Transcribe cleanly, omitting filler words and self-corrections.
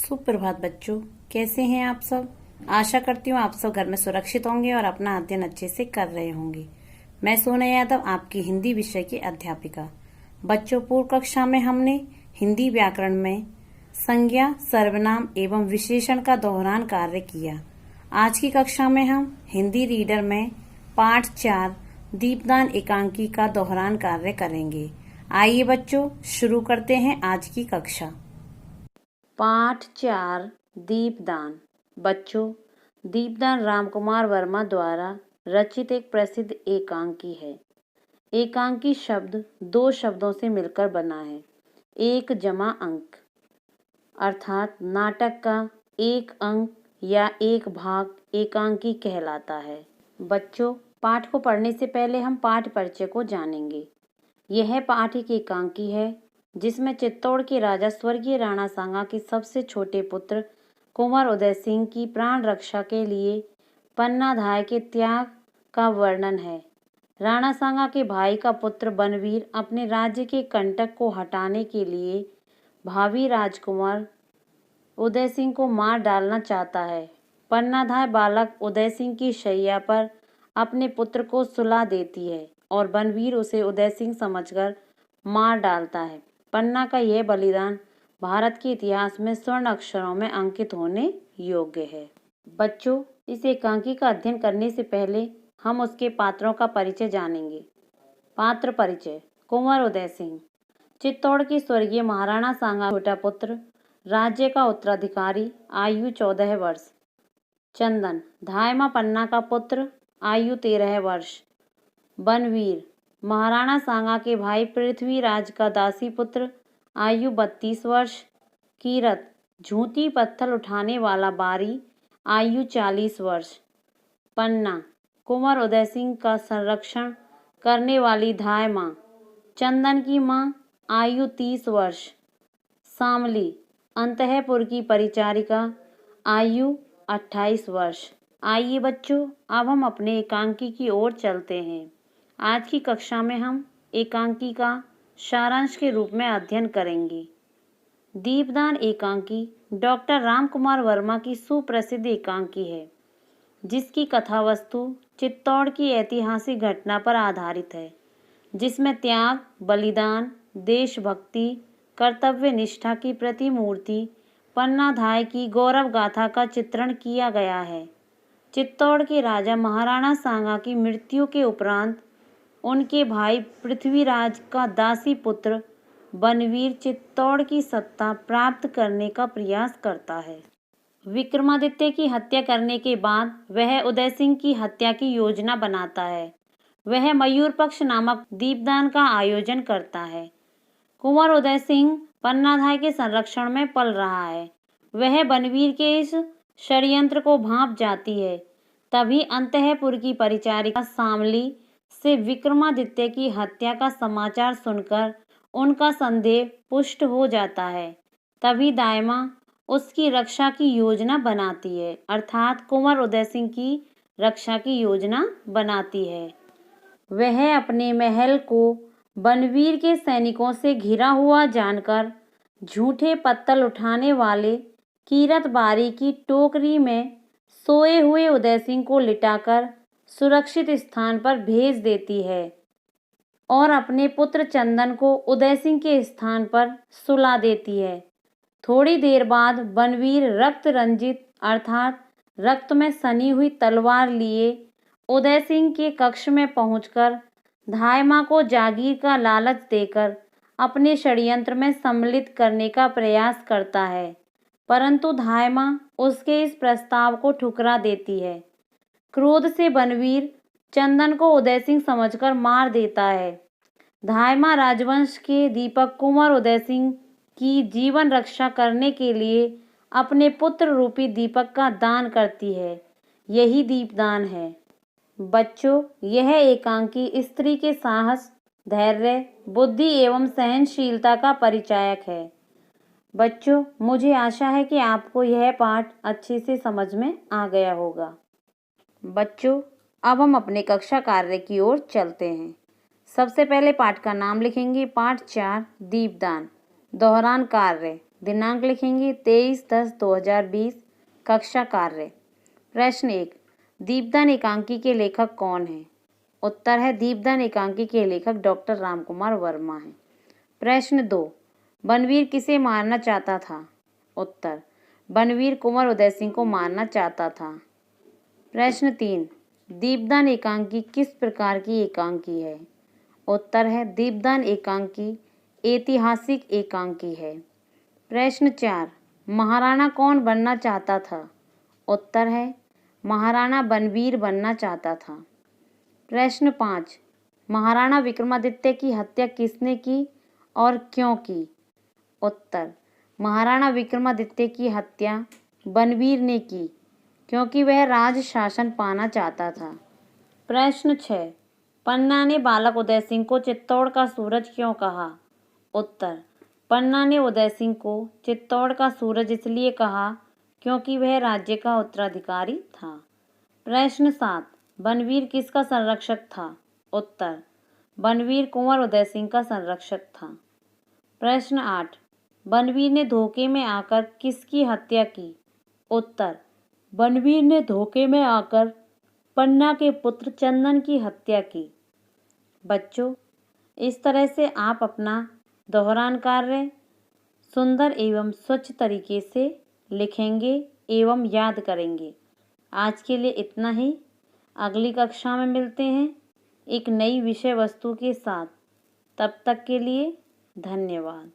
सुप्रभात बच्चों, कैसे हैं आप सब। आशा करती हूँ आप सब घर में सुरक्षित होंगे और अपना अध्ययन अच्छे से कर रहे होंगे। मैं सोना यादव, आपकी हिंदी विषय की अध्यापिका। बच्चों, पूर्व कक्षा में हमने हिंदी व्याकरण में संज्ञा, सर्वनाम एवं विशेषण का दोहरान कार्य किया। आज की कक्षा में हम हिंदी रीडर में पाठ 4 दीपदान एकांकी का दोहरान कार्य करेंगे। आइए बच्चों, शुरू करते हैं आज की कक्षा। पाठ 4 दीपदान। बच्चों, दीपदान रामकुमार वर्मा द्वारा रचित एक प्रसिद्ध एकांकी है। एकांकी शब्द दो शब्दों से मिलकर बना है, एक जमा अंक, अर्थात नाटक का एक अंक या एक भाग एकांकी कहलाता है। बच्चों, पाठ को पढ़ने से पहले हम पाठ परिचय को जानेंगे। यह पाठ एक एकांकी है जिसमें चित्तौड़ के राजा स्वर्गीय राणा सांगा के सबसे छोटे पुत्र कुंवर उदय सिंह की प्राण रक्षा के लिए पन्नाधाय के त्याग का वर्णन है। राणा सांगा के भाई का पुत्र बनवीर अपने राज्य के कंटक को हटाने के लिए भावी राजकुमार उदय सिंह को मार डालना चाहता है। पन्नाधाय बालक उदय सिंह की शैया पर अपने पुत्र को सुला देती है और बनवीर उसे उदय सिंह समझकर मार डालता है। पन्ना का यह बलिदान भारत के इतिहास में स्वर्ण अक्षरों में अंकित होने योग्य है। बच्चों, इस एकांकी का अध्ययन करने से पहले हम उसके पात्रों का परिचय जानेंगे। पात्र परिचय। कुंवर उदय सिंह चित्तौड़ के स्वर्गीय महाराणा सांगा छोटा पुत्र, राज्य का उत्तराधिकारी, आयु 14 वर्ष। चंदन धायमा पन्ना का पुत्र, आयु 13 वर्ष। बनवीर महाराणा सांगा के भाई पृथ्वीराज का दासी पुत्र, आयु 32 वर्ष। कीरत झूठी पत्थर उठाने वाला बारी, आयु 40 वर्ष। पन्ना कुंवर उदय सिंह का संरक्षण करने वाली धाय माँ, चंदन की माँ, आयु 30 वर्ष। शामली अंतःपुर की परिचारिका, आयु 28 वर्ष। आइए बच्चों, अब हम अपने एकांकी की ओर चलते हैं। आज की कक्षा में हम एकांकी का सारांश के रूप में अध्ययन करेंगे। दीपदान एकांकी डॉक्टर रामकुमार वर्मा की सुप्रसिद्ध एकांकी है, जिसकी कथा वस्तु चित्तौड़ की ऐतिहासिक घटना पर आधारित है, जिसमें त्याग, बलिदान, देशभक्ति, कर्तव्य निष्ठा की प्रतिमूर्ति पन्नाधाय की गौरव गाथा का चित्रण किया गया है। चित्तौड़ के राजा महाराणा सांगा की मृत्यु के उपरांत उनके भाई पृथ्वीराज का दासी पुत्र बनवीर चित्तौड़ की सत्ता प्राप्त करने का प्रयास करता है। विक्रमादित्य की हत्या करने के बाद वह उदय सिंह की हत्या की योजना बनाता है। वह मयूर पक्ष नामक दीपदान का आयोजन करता है। कुंवर उदय सिंह पन्नाधाय के संरक्षण में पल रहा है। वह बनवीर के इस षड्यंत्र को भांप जाती है। तभी अंतःपुर की परिचारिका शामली से विक्रमादित्य की हत्या का समाचार सुनकर उनका संदेह पुष्ट हो जाता है। तभी दायमा उसकी रक्षा की योजना बनाती है, अर्थात कुंवर उदय सिंह की रक्षा की योजना बनाती है। वह अपने महल को बनवीर के सैनिकों से घिरा हुआ जानकर झूठे पत्तल उठाने वाले कीरत बारी की टोकरी में सोए हुए उदय सिंह को लिटाकर सुरक्षित स्थान पर भेज देती है और अपने पुत्र चंदन को उदय सिंह के स्थान पर सुला देती है। थोड़ी देर बाद बनवीर रक्त रंजित अर्थात रक्त में सनी हुई तलवार लिए उदय सिंह के कक्ष में पहुंचकर धायमा को जागीर का लालच देकर अपने षड्यंत्र में सम्मिलित करने का प्रयास करता है, परंतु धायमा उसके इस प्रस्ताव को ठुकरा देती है। क्रोध से बनवीर चंदन को उदय सिंह समझकर मार देता है। धायमा राजवंश के दीपक कुंवर उदय सिंह की जीवन रक्षा करने के लिए अपने पुत्र रूपी दीपक का दान करती है। यही दीपदान है। बच्चों, यह एकांकी स्त्री के साहस, धैर्य, बुद्धि एवं सहनशीलता का परिचायक है। बच्चों, मुझे आशा है कि आपको यह पाठ अच्छे से समझ में आ गया होगा। बच्चों, अब हम अपने कक्षा कार्य की ओर चलते हैं। सबसे पहले पाठ का नाम लिखेंगे। पाठ 4 दीपदान दोहरान कार्य। दिनांक लिखेंगे 23/10/2020। कक्षा कार्य। प्रश्न 1, दीपदान एकांकी के लेखक कौन है? उत्तर है दीपदान एकांकी के लेखक डॉक्टर रामकुमार वर्मा हैं। प्रश्न 2, बनवीर किसे मारना चाहता था? उत्तर, बनवीर कुंवर उदय सिंह को मारना चाहता था। प्रश्न 3, दीपदान एकांकी किस प्रकार की एकांकी है? उत्तर है दीपदान एकांकी ऐतिहासिक एकांकी है। प्रश्न 4, महाराणा कौन बनना चाहता था? उत्तर है महाराणा बनवीर बनना चाहता था। प्रश्न 5, महाराणा विक्रमादित्य की हत्या किसने की और क्यों की? उत्तर, महाराणा विक्रमादित्य की हत्या बनवीर ने की क्योंकि वह राज शासन पाना चाहता था। प्रश्न 6, पन्ना ने बालक उदय सिंह को चित्तौड़ का सूरज क्यों कहा? उत्तर, पन्ना ने उदय सिंह को चित्तौड़ का सूरज इसलिए कहा क्योंकि वह राज्य का उत्तराधिकारी था। प्रश्न 7, बनवीर किसका संरक्षक था? उत्तर, बनवीर कुंवर उदय सिंह का संरक्षक था। प्रश्न 8, बनवीर ने धोखे में आकर किसकी हत्या की? उत्तर, बनवीर ने धोखे में आकर पन्ना के पुत्र चंदन की हत्या की। बच्चों, इस तरह से आप अपना दोहरान कार्य सुंदर एवं स्वच्छ तरीके से लिखेंगे एवं याद करेंगे। आज के लिए इतना ही। अगली कक्षा में मिलते हैं एक नई विषय वस्तु के साथ। तब तक के लिए धन्यवाद।